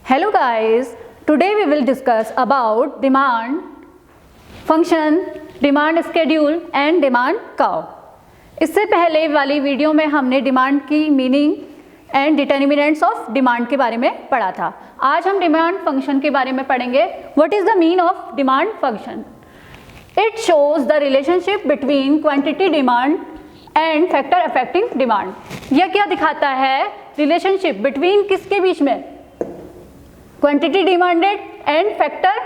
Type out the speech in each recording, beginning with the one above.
Hello guys, today we will discuss about demand function, demand schedule and demand curve. इससे पहले वाली video में हमने डिमांड की meaning and determinants of demand के बारे में पढ़ा था। आज हम डिमांड फंक्शन के बारे में पढ़ेंगे। What is the mean of demand function? It shows the relationship between quantity demand and factor affecting demand. यह क्या दिखाता है? रिलेशनशिप बिटवीन किसके बीच में? क्वांटिटी डिमांडेड एंड फैक्टर,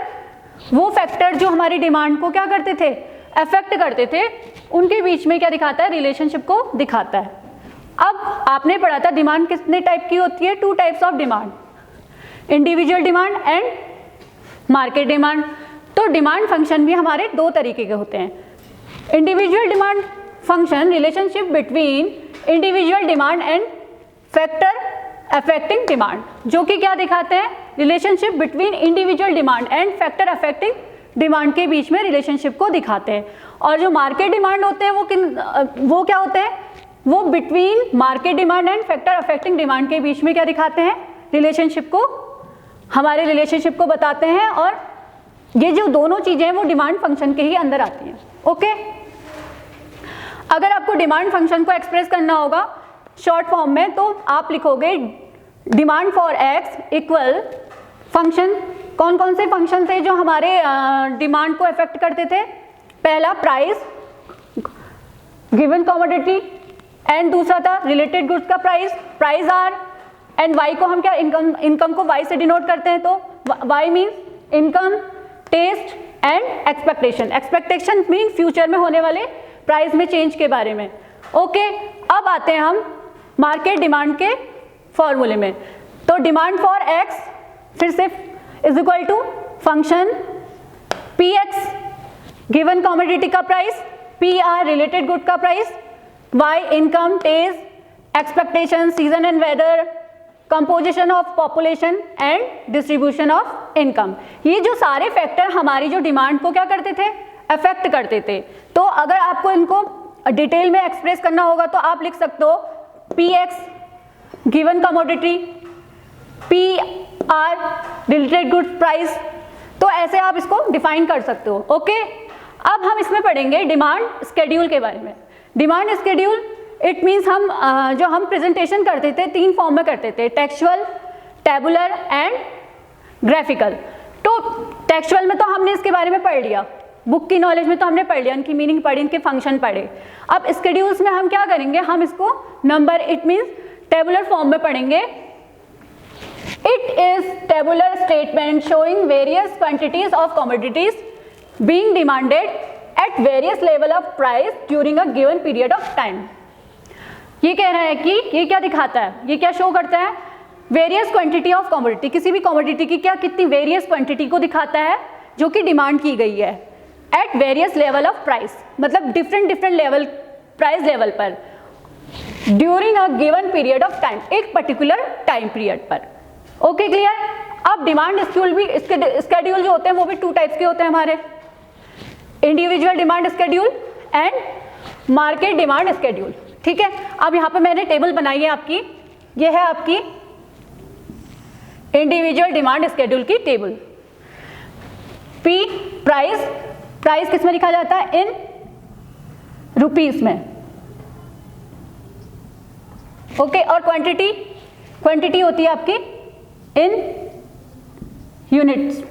वो फैक्टर जो हमारी डिमांड को क्या करते थे? अफेक्ट करते थे, उनके बीच में क्या दिखाता है? रिलेशनशिप को दिखाता है। अब आपने पढ़ा था डिमांड कितने टाइप की होती है? 2 types of demand, individual demand and market demand. तो डिमांड फंक्शन भी हमारे 2 तरीके के होते हैं। Individual demand function, relationship between individual demand and factor affecting demand, जो कि क्या दिखाते हैं? Relationship between individual demand and factor affecting demand के बीच में रिलेशनशिप को दिखाते हैं। और जो मार्केट डिमांड होते हैं वो क्या होते हैं? वो between market demand and factor affecting demand के बीच में क्या दिखाते हैं? रिलेशनशिप को, हमारे रिलेशनशिप को बताते हैं। और ये जो दोनों चीजें हैं वो डिमांड फंक्शन के ही अंदर आती हैं। ओके, अगर आपको डिमांड फंक्शन को एक्सप्रेस करना होगा शॉर्ट फॉर्म में, तो आप लिखोगे demand for x equal function. कौन कौन से फंक्शन थे जो हमारे डिमांड को अफेक्ट करते थे? पहला प्राइस, गिवन कमोडिटी, एंड दूसरा था रिलेटेड गुड्स का price, price R, and Y को हम क्या, इनकम को वाई से डिनोट करते हैं, तो Y means income, taste and expectation. Expectation mean future में होने वाले प्राइस में चेंज के बारे में। ओके, अब आते हैं हम मार्केट डिमांड के फॉर्मूले में। तो डिमांड फॉर एक्स फिर से is equal to function p x, given commodity का price, p r related good का price, y income, taste, expectation, season and weather, composition of population and distribution of income. ये जो सारे factor हमारी जो demand को क्या करते थे? अफेक्ट करते थे। तो अगर आपको इनको डिटेल में एक्सप्रेस करना होगा तो आप लिख सकते हो P x given commodity, P r related goods price. तो ऐसे आप इसको डिफाइन कर सकते हो। ओके, अब हम इसमें पढ़ेंगे डिमांड स्केड्यूल के बारे में। डिमांड स्केड्यूल इट मीन्स हम जो हम प्रेजेंटेशन करते थे 3 फॉर्म में करते थे, टेक्सचुअल, टेबुलर एंड ग्राफिकल। तो टेक्सचुअल में तो हमने इसके बारे में पढ़ लिया, बुक की नॉलेज में तो हमने पढ़ लिया, इनकी मीनिंग पढ़ी, इनके फंक्शन पढ़े। अब स्केड्यूल्स में हम क्या करेंगे? हम इसको number, it means tabular form में पढ़ेंगे। It is tabular statement showing various quantities of commodities being demanded at various level of price during a given period of time. ये कह रहे हैं कि ये क्या दिखाता है, ये क्या शो करता है? वेरियस क्वांटिटी ऑफ कमोडिटी, किसी भी कमोडिटी की क्या कितनी वेरियस क्वांटिटी को दिखाता है जो कि डिमांड की गई है at various level of price, मतलब डिफरेंट लेवल, प्राइस लेवल पर, during a given period of time, एक पर्टिकुलर टाइम पीरियड पर। Okay, clear? अब डिमांड स्केड्यूल भी, स्केड्यूल जो होते हैं वो भी 2 टाइप्स के होते हैं हमारे, individual demand schedule and market demand schedule. ठीक है, अब यहाँ पे मैंने टेबल बनाई है आपकी, ये है आपकी इंडिविजुअल डिमांड स्केड्यूल की टेबल। पी प्राइस, प्राइस किस में लिखा जाता है? इन रुपीस में। ओके, और क्वांटिटी, क्वांटिटी होती है आपकी इन यूनिट्स।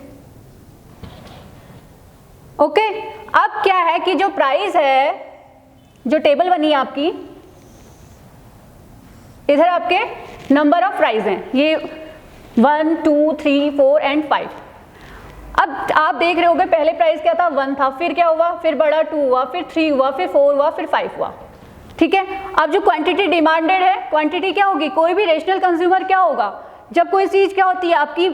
ओके, अब क्या है कि जो प्राइस है, जो टेबल बनी है आपकी, इधर आपके नंबर ऑफ प्राइस हैं, ये 1, 2, 3, 4 एंड 5। अब आप देख रहे होगे पहले प्राइस क्या था? 1 था, फिर क्या हुआ? फिर बड़ा 2 हुआ, फिर 3 हुआ, फिर 4 हुआ, फिर 5 हुआ। ठीक है, अब जो क्वांटिटी डिमांडेड है, क्वांटिटी क्या होगी? कोई भी रेशनल कंज्यूमर क्या होगा? जब कोई चीज़ क्या होती है आपकी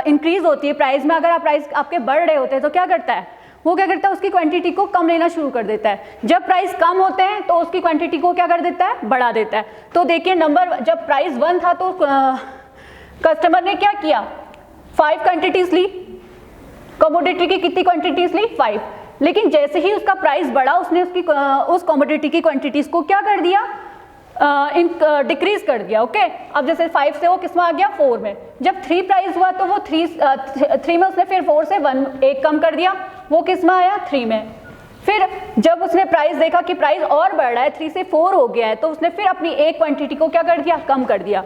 इंक्रीज होती है प्राइस में, अगर आप प्राइस आपके बढ़ रहे होते हैं तो क्या करता है? वो क्या करता है? उसकी क्वांटिटी को कम लेना शुरू कर देता है। जब प्राइस कम होते हैं तो उसकी क्वांटिटी को क्या कर देता है? बढ़ा देता है। तो देखिए नंबर, जब प्राइस 1 था तो कस्टमर ने क्या किया? 5 क्वांटिटीज ली, कमोडिटी की कितनी क्वांटिटीज ली? 5। लेकिन जैसे ही उसका प्राइस बढ़ा, उसने उसकी उस कमोडिटी की क्वांटिटीज को क्या कर दिया? डिक्रीज कर दिया। ओके, अब जैसे 5 से वो किस में आ गया, 4 में। जब 3 प्राइस हुआ तो वो 3 में उसने फिर 4 से 1 कम कर दिया, वो किस में आया, 3 में। फिर जब उसने प्राइस देखा कि प्राइस और बढ़ रहा है, 3 से 4 हो गया है, तो उसने फिर अपनी एक क्वांटिटी को क्या कर दिया, कम कर दिया।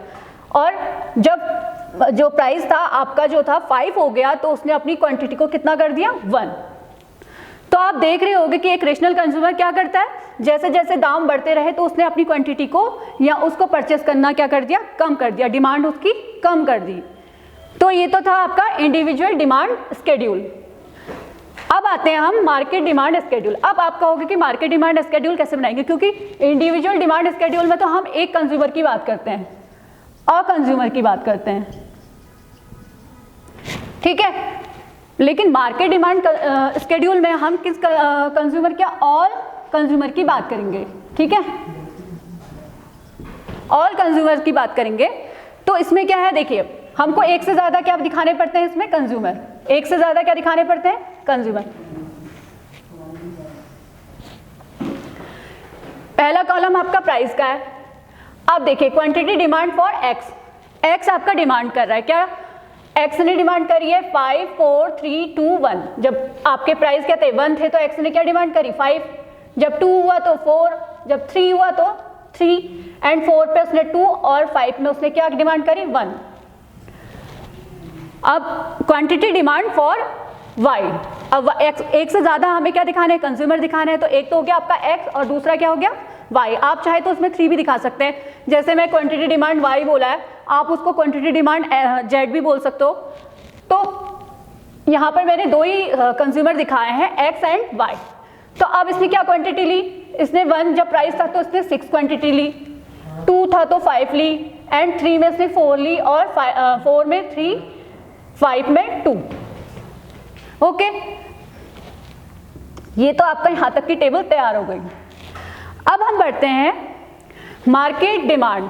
और जब जो प्राइस था आपका जो था 5 हो गया, तो उसने अपनी क्वांटिटी को कितना कर दिया, 1। तो आप देख रहे होंगे कि एक रेशनल कंज्यूमर क्या करता है, जैसे जैसे दाम बढ़ते रहे तो उसने अपनी क्वांटिटी को या उसको परचेस करना क्या कर दिया, कम कर दिया, डिमांड उसकी कम कर दी। तो ये तो था आपका इंडिविजुअल डिमांड स्केड्यूल। अब आते हैं हम मार्केट डिमांड स्केड्यूल। अब आप कहोगे कि मार्केट डिमांड स्केड्यूल कैसे बनाएंगे, क्योंकि इंडिविजुअल डिमांड स्केड्यूल में तो हम एक कंज्यूमर की बात करते हैं और कंज्यूमर की बात करते हैं, ठीक है। लेकिन मार्केट डिमांड स्केड्यूल में हम किस कंज्यूमर क्या, ऑल कंज्यूमर की बात करेंगे, ठीक है, ऑल कंज्यूमर की बात करेंगे। तो इसमें क्या है, देखिए हमको एक से ज्यादा क्या दिखाने पड़ते हैं, इसमें कंज्यूमर, एक से ज्यादा क्या दिखाने पड़ते हैं, कंज्यूमर। पहला कॉलम आपका प्राइस का है। अब देखिए quantity demand for x, x आपका डिमांड कर रहा है, क्या एक्स ने डिमांड करी है 5 4 3 2 1। जब आपके प्राइस क्या थे, 1 थे, तो एक्स ने क्या डिमांड करी, 5। जब 2 हुआ तो 4, जब 3 हुआ तो 3, एंड 4 पे उसने 2 और 5 में उसने क्या डिमांड करी, 1। अब क्वांटिटी डिमांड फॉर वाई, अब एक से ज्यादा हमें क्या दिखाना है, कंज्यूमर दिखाना है। तो एक तो हो गया आपका एक्स और दूसरा क्या हो गया, वाई। आप चाहे तो उसमें 3 भी दिखा सकते हैं, जैसे मैं क्वांटिटी डिमांड वाई बोला है, आप उसको क्वांटिटी डिमांड जेड भी बोल सकते हो। तो यहाँ पर मैंने 2 ही कंज्यूमर दिखाए हैं, एक्स एंड वाई। तो अब इसने क्या क्वांटिटी ली, इसने 1 जब प्राइस था तो इसने 6 क्वांटिटी ली, 2 था तो 5 ली, एंड 3 में इसने 4 ली, और 4 में 3, 5 में 2। ओके, ये तो आपका यहाँ तक की टेबल तैयार हो गई। अब हम बढ़ते हैं market demand,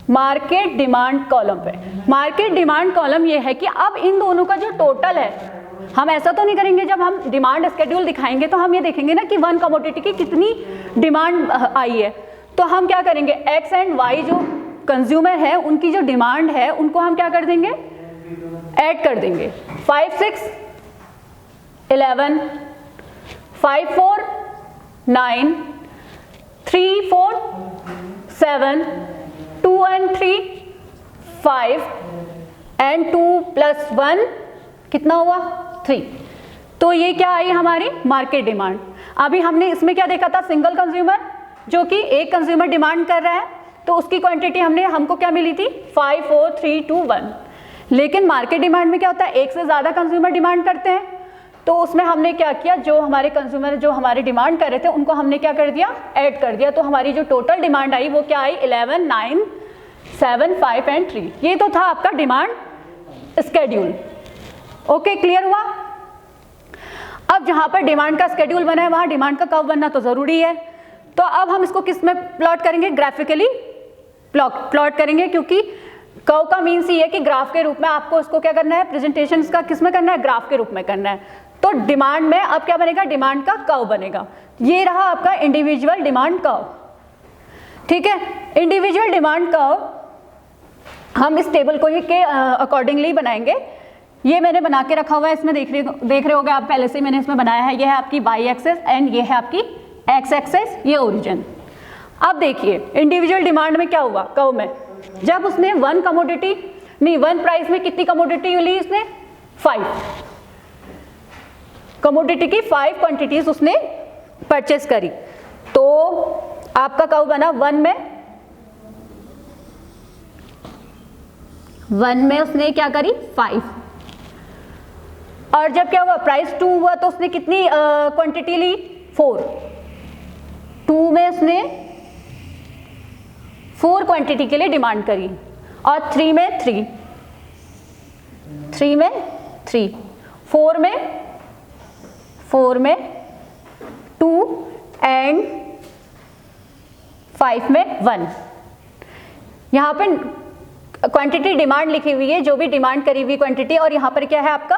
market demand column पे। मार्केट डिमांड कॉलम ये है कि अब इन दोनों का जो टोटल है, हम ऐसा तो नहीं करेंगे जब हम डिमांड स्केड्यूल दिखाएंगे तो हम ये देखेंगे ना कि 1 कमोडिटी की कितनी डिमांड आई है। तो हम क्या करेंगे, एक्स एंड वाई जो कंज्यूमर है उनकी जो डिमांड है उनको हम क्या कर देंगे, ऐड कर देंगे। 5 6 11, 5 4 9, 3 4 7, 2 and 3 5, एंड 2 + 1 कितना हुआ, 3। तो ये क्या आई हमारी मार्केट डिमांड। अभी हमने इसमें क्या देखा था, सिंगल कंज्यूमर, जो कि एक कंज्यूमर डिमांड कर रहा है, तो उसकी क्वांटिटी हमको क्या मिली थी, 5 4 3 2 1। लेकिन मार्केट डिमांड में क्या होता है, एक से ज़्यादा कंज्यूमर डिमांड करते हैं, तो उसमें हमने क्या किया, जो हमारे कंज्यूमर जो हमारे डिमांड कर रहे थे उनको हमने क्या कर दिया, ऐड कर दिया। तो हमारी जो टोटल डिमांड आई वो क्या आई, 11 9 7 5 एंड 3। ये तो था आपका डिमांड स्केड्यूल। ओके, क्लियर हुआ। अब जहाँ पर डिमांड का स्केड्यूल बना है वहाँ डिमांड का कर्व बनना तो ज़रूरी है। तो अब हम इसको किस में प्लॉट करेंगे, ग्राफिकली प्लॉट करेंगे, क्योंकि कर्व का मीन्स ये है कि ग्राफ के रूप में आपको इसको क्या करना है, प्रेजेंटेशन इसका किस में करना है, ग्राफ के रूप में करना है। तो डिमांड में अब क्या बनेगा, डिमांड का कर्व बनेगा। ये रहा आपका इंडिविजुअल डिमांड कर्व, ठीक है। इंडिविजुअल डिमांड कर्व हम इस टेबल को ये के अकॉर्डिंगली बनाएंगे। ये मैंने बना के रखा हुआ है, इसमें देख रहे होगे आप, पहले से मैंने इसमें बनाया है। ये है आपकी वाई एक्सेस एंड ये है आपकी एक्स एक्सेस, ये ओरिजिन। अब देखिए इंडिविजुअल डिमांड में क्या हुआ, कर्व में जब उसने 1 कमोडिटी नहीं 1 प्राइस में कितनी कमोडिटी ली, इसने 5 कमोडिटी की 5 क्वांटिटीज उसने परचेस करी। तो आपका कर्व बना 1 में उसने क्या करी, 5। और जब क्या हुआ, प्राइस 2 हुआ तो उसने कितनी क्वांटिटी ली, 4। 2 में उसने 4 क्वांटिटी के लिए डिमांड करी, और 3 में 3, 3 में 3, 4 में 2 एंड 5 में 1। यहाँ पे क्वांटिटी डिमांड लिखी हुई है, जो भी डिमांड करी हुई क्वांटिटी, और यहाँ पर क्या है आपका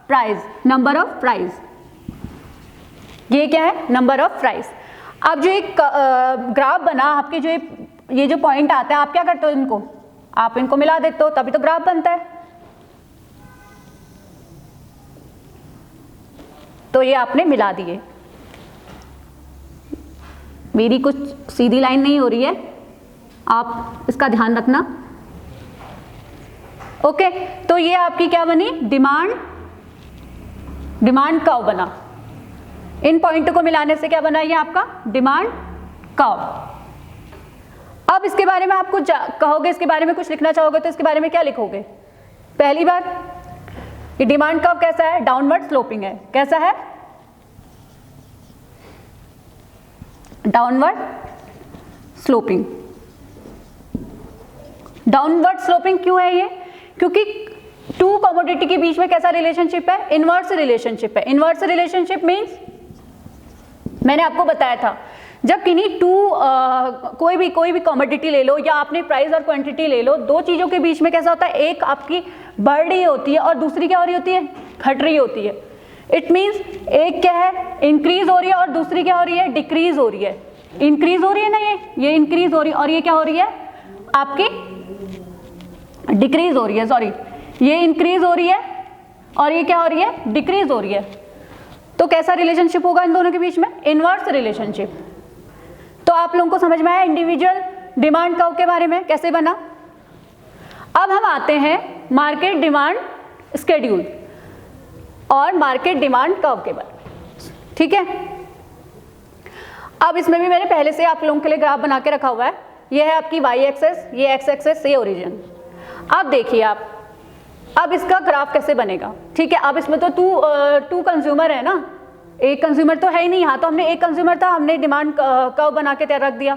प्राइस, नंबर ऑफ प्राइस। ये क्या है, नंबर ऑफ प्राइस। अब जो एक ग्राफ बना, आपके जो ये जो पॉइंट आते हैं, आप क्या करते हो, इनको आप इनको मिला देते हो, तभी तो ग्राफ बनता है। तो ये आपने मिला दिए। मेरी कुछ सीधी लाइन नहीं हो रही है, आप इसका ध्यान रखना। ओके, तो ये आपकी क्या बनी, डिमांड कर्व बना। इन पॉइंट को मिलाने से क्या बना, ये आपका डिमांड कर्व। अब इसके बारे में आप कुछ कहोगे, इसके बारे में कुछ लिखना चाहोगे तो इसके बारे में क्या लिखोगे? पहली बात, ये डिमांड कर्व कैसा है, डाउनवर्ड स्लोपिंग है। कैसा है, डाउनवर्ड स्लोपिंग। डाउनवर्ड स्लोपिंग क्यों है ये? क्योंकि टू कमोडिटी के बीच में कैसा रिलेशनशिप है, इनवर्स रिलेशनशिप है। इनवर्स रिलेशनशिप मीन्स मैंने आपको बताया था, जब किन्हीं कोई भी कमोडिटी ले लो या आपने प्राइस और क्वांटिटी ले लो, दो चीजों के बीच में कैसा होता है, एक आपकी बढ़ रही होती है और दूसरी क्या हो रही होती है, घट रही होती है। इट मीन्स एक क्या है, इंक्रीज हो रही है और दूसरी क्या हो रही है, डिक्रीज हो रही है। इंक्रीज हो रही है ना, ये इंक्रीज हो रही है और ये क्या हो रही है, आपकी डिक्रीज हो रही है, सॉरी, ये इंक्रीज हो रही है और ये क्या हो रही है, डिक्रीज हो रही है। तो कैसा रिलेशनशिप होगा इन दोनों के बीच में, इनवर्स रिलेशनशिप। तो आप लोगों को समझ में आया इंडिविजुअल डिमांड कर्व के बारे में कैसे बना। अब हम आते हैं मार्केट डिमांड स्केड्यूल और मार्केट डिमांड कर्व के बारे में, ठीक है। अब इसमें भी मैंने पहले से आप लोगों के लिए ग्राफ बना के रखा हुआ है। ये है आपकी वाई एक्सेस, ये एक्स एक्सेस, ये ओरिजिन। अब देखिए आप, अब इसका ग्राफ कैसे बनेगा, ठीक है। अब इसमें तो टू कंज्यूमर है ना, एक कंज्यूमर तो है ही नहीं, यहाँ तो हमने एक कंज्यूमर था, हमने डिमांड कर्व बना के तैयार रख दिया।